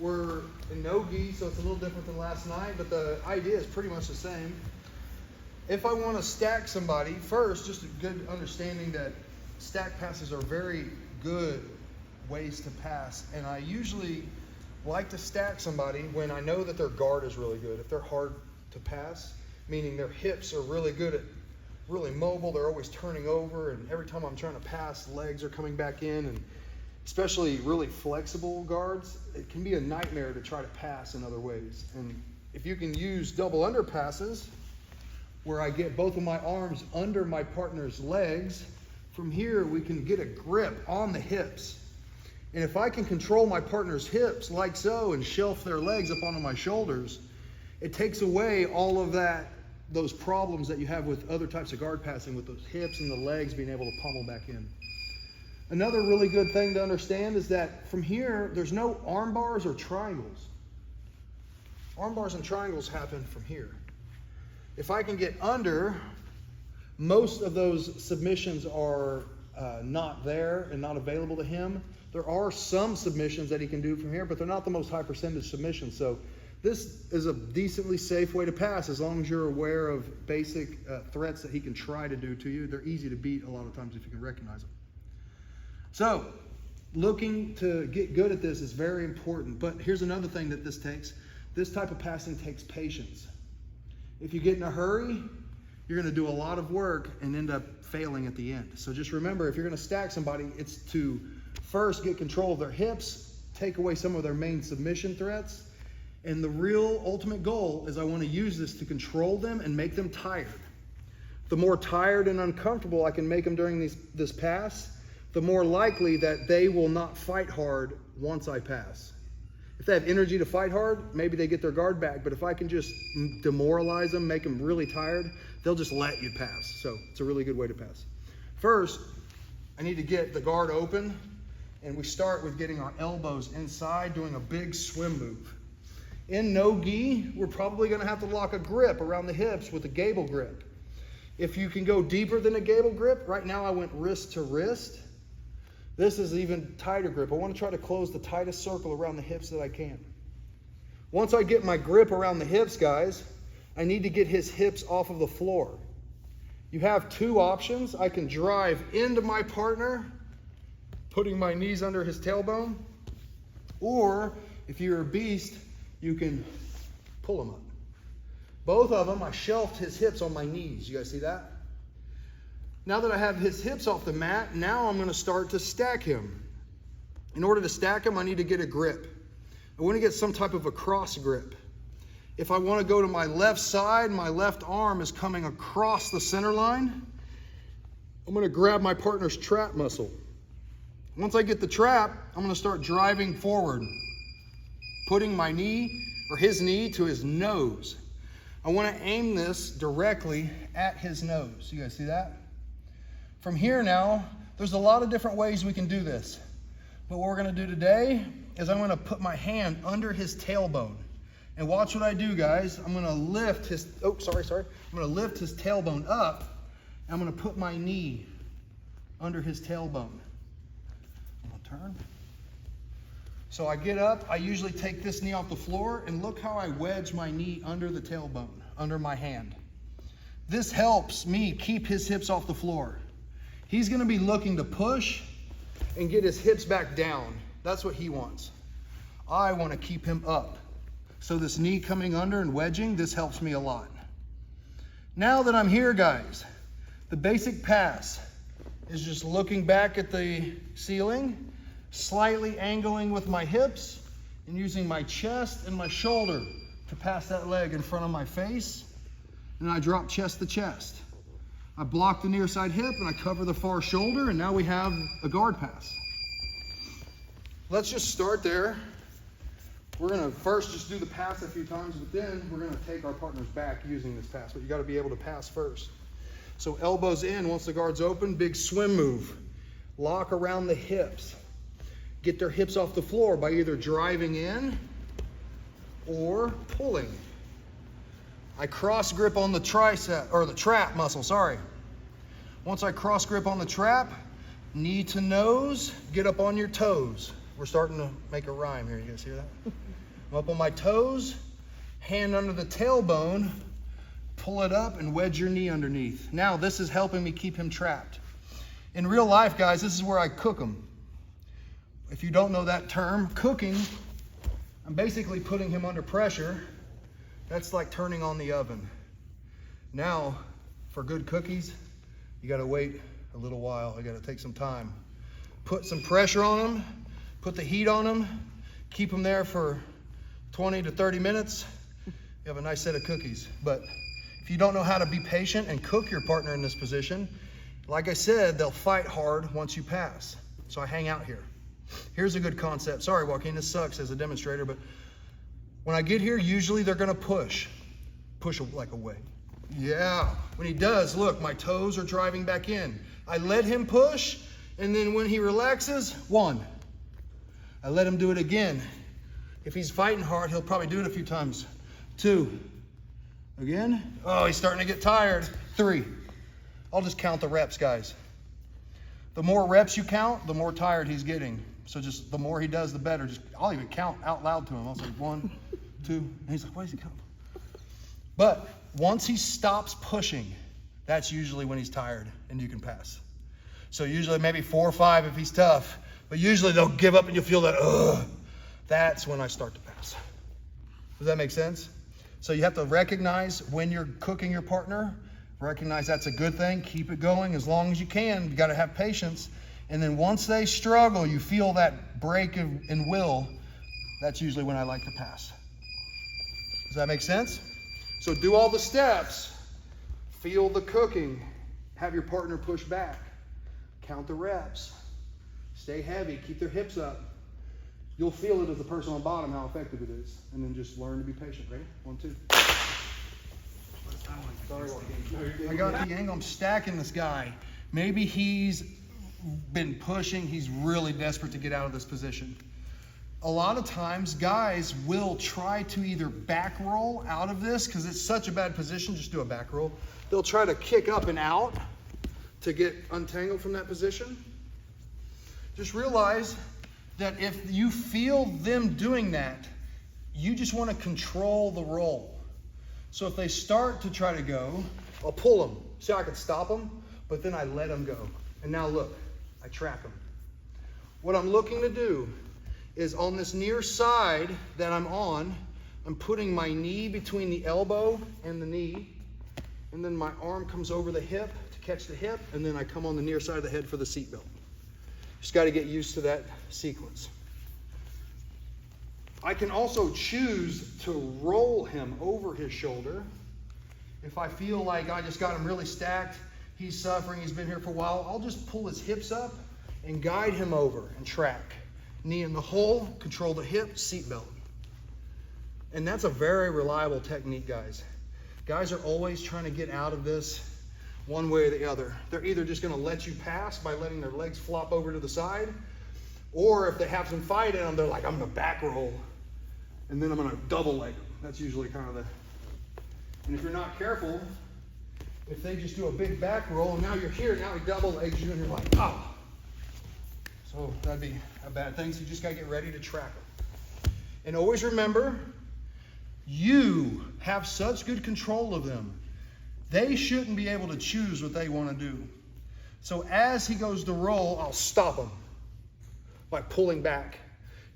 We're in no-gi, so it's a little different than last night, but the idea is pretty much the same. If I want to stack somebody, first, just a good understanding that stack passes are very good ways to pass, and I usually like to stack somebody when I know that their guard is really good. If they're hard to pass, meaning their hips are really good at really mobile, they're always turning over, and every time I'm trying to pass, legs are coming back in, and especially really flexible guards, it can be a nightmare to try to pass in other ways. And if you can use double under passes, where I get both of my arms under my partner's legs, from here we can get a grip on the hips. And if I can control my partner's hips like so and shelf their legs up onto my shoulders, it takes away all of those problems that you have with other types of guard passing, with those hips and the legs being able to pummel back in. Another really good thing to understand is that from here, there's no arm bars or triangles. Arm bars and triangles happen from here. If I can get under, most of those submissions are not there and not available to him. There are some submissions that he can do from here, but they're not the most high percentage submissions. So this is a decently safe way to pass as long as you're aware of basic threats that he can try to do to you. They're easy to beat a lot of times if you can recognize them. So looking to get good at this is very important. But here's another thing that this takes. This type of passing takes patience. If you get in a hurry, you're going to do a lot of work and end up failing at the end. So just remember, if you're going to stack somebody, it's to first get control of their hips, take away some of their main submission threats, and the real ultimate goal is I want to use this to control them and make them tired. The more tired and uncomfortable I can make them during this pass, the more likely that they will not fight hard once I pass. If they have energy to fight hard, maybe they get their guard back, but if I can just demoralize them, make them really tired, they'll just let you pass. So it's a really good way to pass. First, I need to get the guard open, and we start with getting our elbows inside, doing a big swim move. In no-gi, we're probably going to have to lock a grip around the hips with a gable grip. If you can go deeper than a gable grip, right now I went wrist to wrist. This is even tighter grip. I want to try to close the tightest circle around the hips that I can. Once I get my grip around the hips, guys, I need to get his hips off of the floor. You have two options. I can drive into my partner, putting my knees under his tailbone, or if you're a beast, you can pull him up. Both of them, I shelved his hips on my knees. You guys see that? Now that I have his hips off the mat, now I'm going to start to stack him. In order to stack him, I need to get a grip. I want to get some type of a cross grip. If I want to go to my left side, my left arm is coming across the center line, I'm going to grab my partner's trap muscle. Once I get the trap, I'm going to start driving forward, putting my knee or his knee to his nose. I want to aim this directly at his nose. You guys see that? From here now, there's a lot of different ways we can do this. But what we're going to do today is I'm going to put my hand under his tailbone. And watch what I do, guys. I'm going to lift his, I'm going to lift his tailbone up. And I'm going to put my knee under his tailbone. I'm going to turn. So I get up, I usually take this knee off the floor, and look how I wedge my knee under the tailbone, under my hand. This helps me keep his hips off the floor. He's going to be looking to push and get his hips back down. That's what he wants. I want to keep him up. So this knee coming under and wedging, this helps me a lot. Now that I'm here, guys, the basic pass is just looking back at the ceiling, slightly angling with my hips, and using my chest and my shoulder to pass that leg in front of my face. And I drop chest to chest. I block the near side hip and I cover the far shoulder, and now we have a guard pass. Let's just start there. We're going to first just do the pass a few times, but then we're going to take our partners back using this pass. But you got to be able to pass first. So elbows in, once the guard's open, big swim move. Lock around the hips. Get their hips off the floor by either driving in or pulling. I cross grip on the tricep, or the trap muscle, sorry. Once I cross grip on the trap, knee to nose, get up on your toes. We're starting to make a rhyme here. You guys hear that? I'm up on my toes, hand under the tailbone, pull it up and wedge your knee underneath. Now this is helping me keep him trapped. In real life, guys, this is where I cook him. If you don't know that term, cooking, I'm basically putting him under pressure. That's like turning on the oven. Now, for good cookies, you gotta wait a little while. You gotta take some time. Put some pressure on them, put the heat on them, keep them there for 20 to 30 minutes. You have a nice set of cookies. But if you don't know how to be patient and cook your partner in this position, like I said, they'll fight hard once you pass. So I hang out here. Here's a good concept. Sorry, Joaquin, this sucks as a demonstrator, but when I get here, usually they're gonna push like away. Yeah, when he does, look, my toes are driving back in. I let him push, and then when he relaxes, 1. I let him do it again. If he's fighting hard, he'll probably do it a few times. 2. Again. Oh, he's starting to get tired. 3. I'll just count the reps, guys. The more reps you count, the more tired he's getting. So just the more he does, the better. I'll even count out loud to him. I'll say 1, 2, and he's like, why does he count? But once he stops pushing, that's usually when he's tired and you can pass. So usually maybe 4 or 5 if he's tough, but usually they'll give up and you'll feel that, ugh. That's when I start to pass. Does that make sense? So you have to recognize when you're cooking your partner, recognize that's a good thing, keep it going as long as you can. You gotta have patience. And then once they struggle, you feel that break in will, that's usually when I like to pass. Does that make sense? So do all the steps, feel the cooking, have your partner push back, count the reps, stay heavy, keep their hips up. You'll feel it as the person on the bottom how effective it is. And then just learn to be patient. Ready? 1, 2. Sorry, Joaquin. I got the angle. I'm stacking this guy. Maybe he's been pushing. He's really desperate to get out of this position. A lot of times, guys will try to either back roll out of this because it's such a bad position. Just do a back roll. They'll try to kick up and out to get untangled from that position. Just realize that if you feel them doing that, you just want to control the roll. So if they start to try to go, I'll pull them. See how I can stop them? But then I let them go. And now look, I trap them. What I'm looking to do is on this near side that I'm on, I'm putting my knee between the elbow and the knee, and then my arm comes over the hip to catch the hip, and then I come on the near side of the head for the seatbelt. Just got to get used to that sequence. I can also choose to roll him over his shoulder. If I feel like I just got him really stacked, he's suffering, he's been here for a while, I'll just pull his hips up and guide him over and track. Knee in the hole, control the hip, seatbelt. And that's a very reliable technique, guys. Guys are always trying to get out of this one way or the other. They're either just going to let you pass by letting their legs flop over to the side, or if they have some fight in them, they're like, I'm going to back roll, and then I'm going to double leg them. That's usually kind of the... And if you're not careful, if they just do a big back roll, and now you're here, now he double legs you, and you're like, oh. So that'd be a bad thing. So you just got to get ready to track them. And always remember, you have such good control of them. They shouldn't be able to choose what they want to do. So as he goes to roll, I'll stop him by pulling back.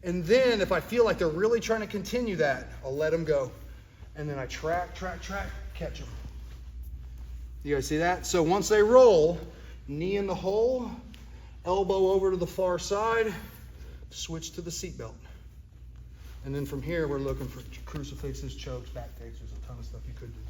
And then if I feel like they're really trying to continue that, I'll let them go. And then I track, catch them. You guys see that? So once they roll, knee in the hole, elbow over to the far side, switch to the seatbelt. And then from here, we're looking for crucifixes, chokes, back takes. There's a ton of stuff you could do.